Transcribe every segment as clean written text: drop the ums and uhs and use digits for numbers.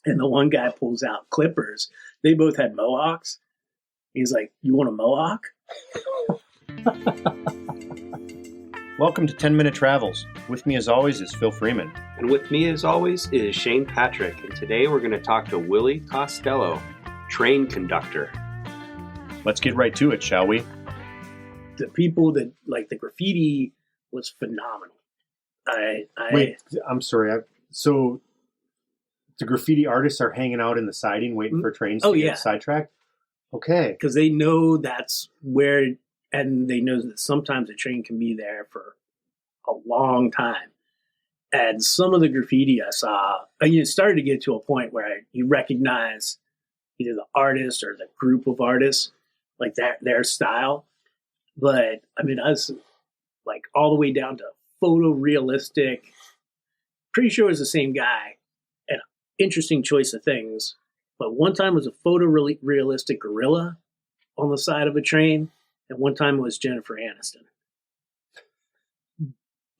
And the one guy pulls out clippers. They both had mohawks. He's like, "You want a mohawk?" Welcome to 10-Minute Travels. With me as always is Phil Freeman. And with me as always is Shane Patrick. And today we're going to talk to Willie Costello, train conductor. Let's get right to it, shall we? The people that like the graffiti was phenomenal. Wait, I'm sorry. So the graffiti artists are hanging out in the siding waiting for trains to get sidetracked? Okay. Because they know that's where, and they know that sometimes a train can be there for a long time. And some of the graffiti I saw, it started to get to a point where you recognize either the artist or the group of artists, like their style. But I mean, I was like all the way down to photorealistic. Pretty sure it was the same guy. And interesting choice of things. But one time was a photorealistic gorilla on the side of a train, and one time it was Jennifer Aniston.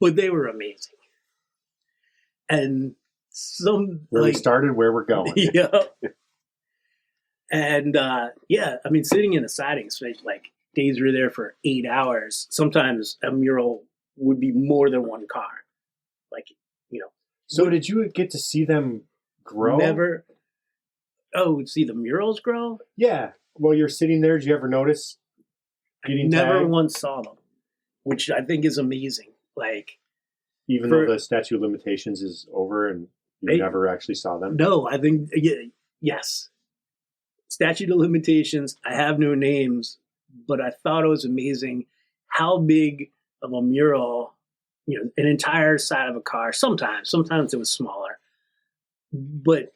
But they were amazing. And where we started, where we're going. Yeah. And I mean, sitting in a siding, especially like days we were there for 8 hours. Sometimes a mural would be more than one car. So did you get to see them grow? Never. Oh, see the murals grow? Yeah. Well, you're sitting there. Did you ever notice getting Never tagged? once saw them, which I think is amazing. Even though the statute of limitations is over and you never actually saw them? No, I think, yes. Statute of limitations, I have no names, but I thought it was amazing how big of a mural, an entire side of a car, sometimes it was smaller. But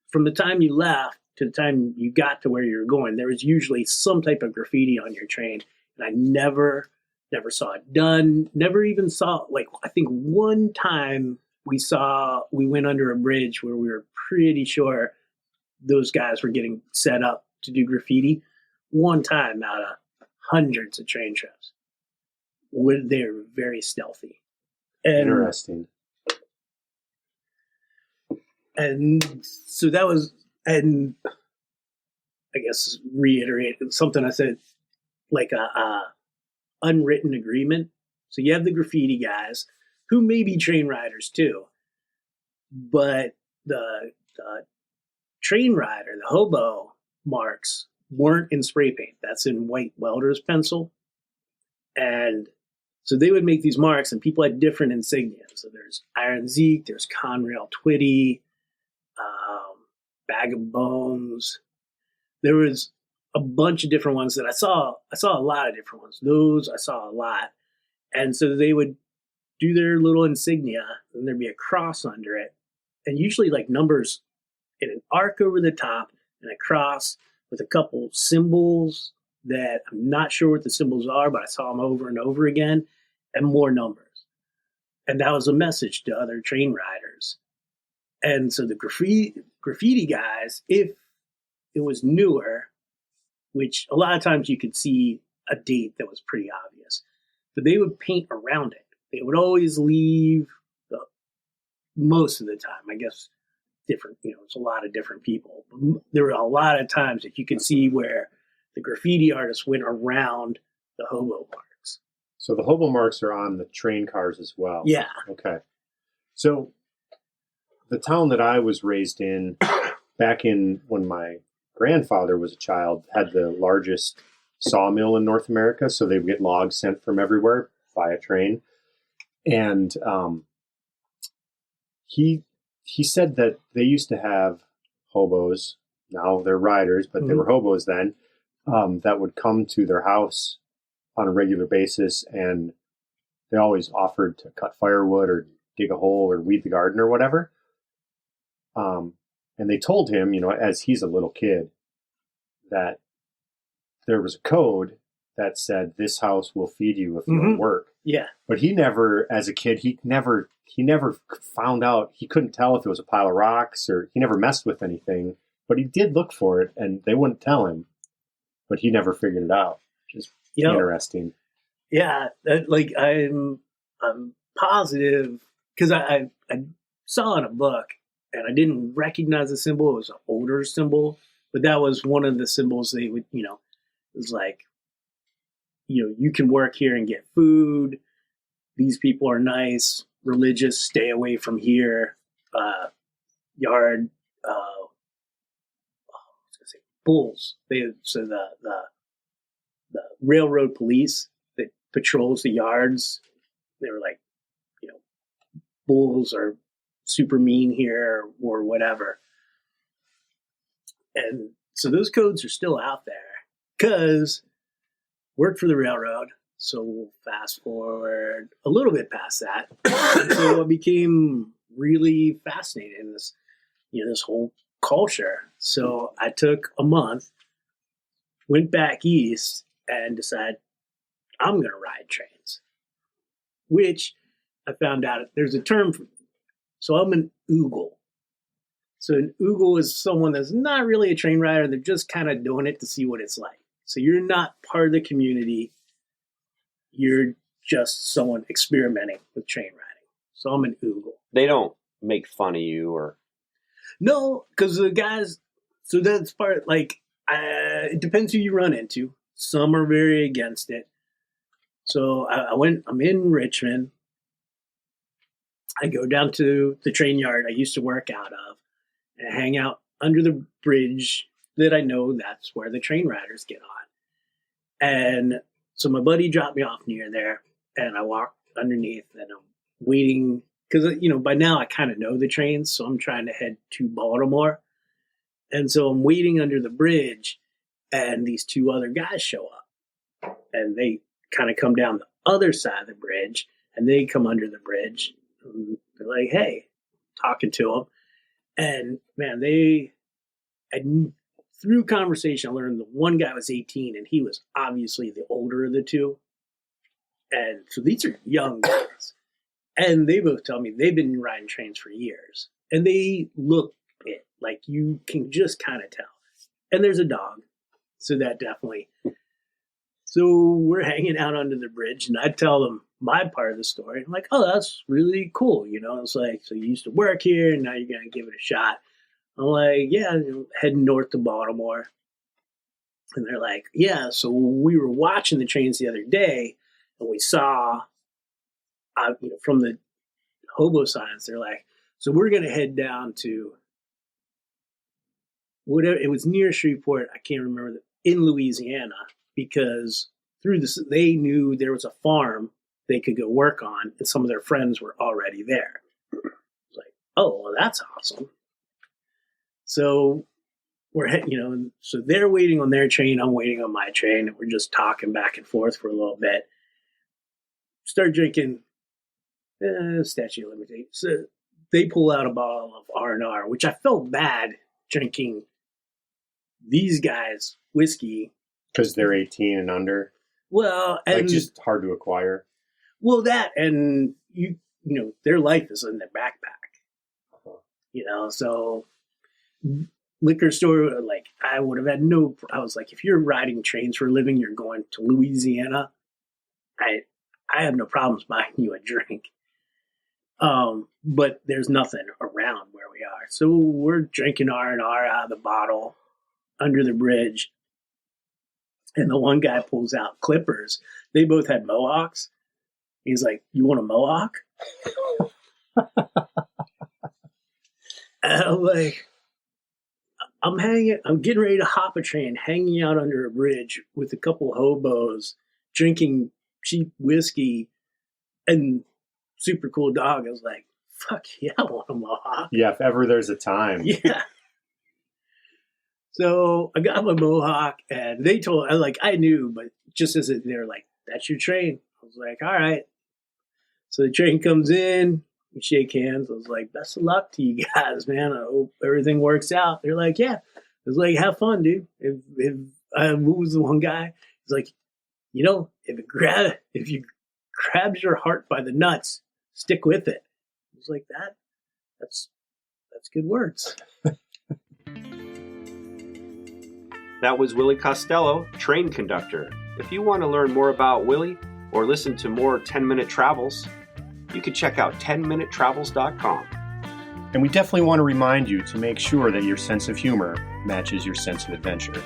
from the time you left to the time you got to where you were going, there was usually some type of graffiti on your train. And I never saw it done. Never even saw, I think one time we went under a bridge where we were pretty sure those guys were getting set up to do graffiti. One time out of hundreds of train trips. They were very stealthy. Interesting. And so that was, and I guess reiterate something I said, like a unwritten agreement. So you have the graffiti guys who may be train riders too, but the train rider, the hobo marks weren't in spray paint. That's in white welder's pencil. And so they would make these marks and people had different insignia. So there's Iron Zeke, there's Conrail Twitty, Bag of Bones. There was a bunch of different ones that I saw a lot of different ones. Those I saw a lot. And so they would do their little insignia and there'd be a cross under it. And usually numbers in an arc over the top and a cross with a couple symbols that I'm not sure what the symbols are, but I saw them over and over again, and more numbers. And that was a message to other train riders. And so the graffiti guys, if it was newer, which a lot of times you could see a date that was pretty obvious, but they would paint around it. They would always leave, most of the time, I guess, different, it's a lot of different people. There were a lot of times that you could see where the graffiti artists went around the hobo marks. So the hobo marks are on the train cars as well? Yeah. Okay. So the town that I was raised in, back in when my grandfather was a child, had the largest sawmill in North America. So they would get logs sent from everywhere via train. And he said that they used to have hobos. Now they're riders, but they were hobos then, that would come to their house on a regular basis. And they always offered to cut firewood or dig a hole or weed the garden or whatever. And they told him, as he's a little kid, that there was a code that said, this house will feed you if you don't work. Yeah. But he never, as a kid, he never found out. He couldn't tell if it was a pile of rocks, or he never messed with anything, but he did look for it and they wouldn't tell him, but he never figured it out. Just interesting. Yeah. I'm positive, because I saw in a book, and I didn't recognize the symbol. It was an older symbol, but that was one of the symbols they would, it was like, you can work here and get food. These people are nice, religious, stay away from here. Yard, bulls. So the railroad police that patrols the yards, they were like, bulls are super mean here or whatever. And so those codes are still out there because worked for the railroad. So we'll fast forward a little bit past that. So I became really fascinated in this, this whole culture. So I took a month, went back east, and decided I'm going to ride trains, which I found out there's a term for. So I'm an oogle. So an oogle is someone that's not really a train rider. They're just kind of doing it to see what it's like. So you're not part of the community. You're just someone experimenting with train riding. So I'm an oogle. They don't make fun of you or... No, because the guys... So that's part, it depends who you run into. Some are very against it. So I'm in Richmond. I go down to the train yard I used to work out of and hang out under the bridge that I know that's where the train riders get on. And so my buddy dropped me off near there, and I walked underneath, and I'm waiting because, by now I kind of know the trains, so I'm trying to head to Baltimore. And so I'm waiting under the bridge, and these two other guys show up, and they kind of come down the other side of the bridge, and they come under the bridge. And they're like, hey, talking to them. And man, through conversation, I learned the one guy was 18 and he was obviously the older of the two. And so these are young guys. And they both tell me they've been riding trains for years. And they look it like you can just kind of tell. And there's a dog. So that definitely. So we're hanging out under the bridge and I tell them my part of the story. I'm like, oh, that's really cool. It's like, so you used to work here and now you're going to give it a shot. I'm like, yeah, heading north to Baltimore. And they're like, yeah, so we were watching the trains the other day and we saw, from the Hobo signs, they're like, so we're going to head down to whatever, it was near Shreveport, I can't remember, in Louisiana, because through this, they knew there was a farm they could go work on and some of their friends were already there. It's like, oh, well, that's awesome. So so they're waiting on their train. I'm waiting on my train. And we're just talking back and forth for a little bit. Start drinking statute of limitations. So they pull out a bottle of R&R, which I felt bad drinking these guys' whiskey. Because they're 18 and under? Well, and just hard to acquire? Well, that, and their life is in their backpack. So liquor store, I would have had I was like, if you're riding trains for a living, you're going to Louisiana, I have no problems buying you a drink. But there's nothing around where we are. So we're drinking R&R out of the bottle under the bridge. And the one guy pulls out clippers. They both had Mohawks. He's like, you want a Mohawk? And I'm like, I'm getting ready to hop a train, hanging out under a bridge with a couple hobos, drinking cheap whiskey, and super cool dog. I was like, fuck yeah, I want a Mohawk. Yeah, if ever there's a time. Yeah. So I got my Mohawk, and they told, I knew, but just as they're like, that's your train. I was like, all right. So the train comes in, we shake hands. I was like, best of luck to you guys, man. I hope everything works out. They're like, yeah. I was like, have fun, dude. Who was the one guy? He's like, if you grabs your heart by the nuts, stick with it. I was like, that's good words. That was Willie Costello, train conductor. If you want to learn more about Willie or listen to more 10-minute travels, you can check out 10minutetravels.com. And we definitely want to remind you to make sure that your sense of humor matches your sense of adventure.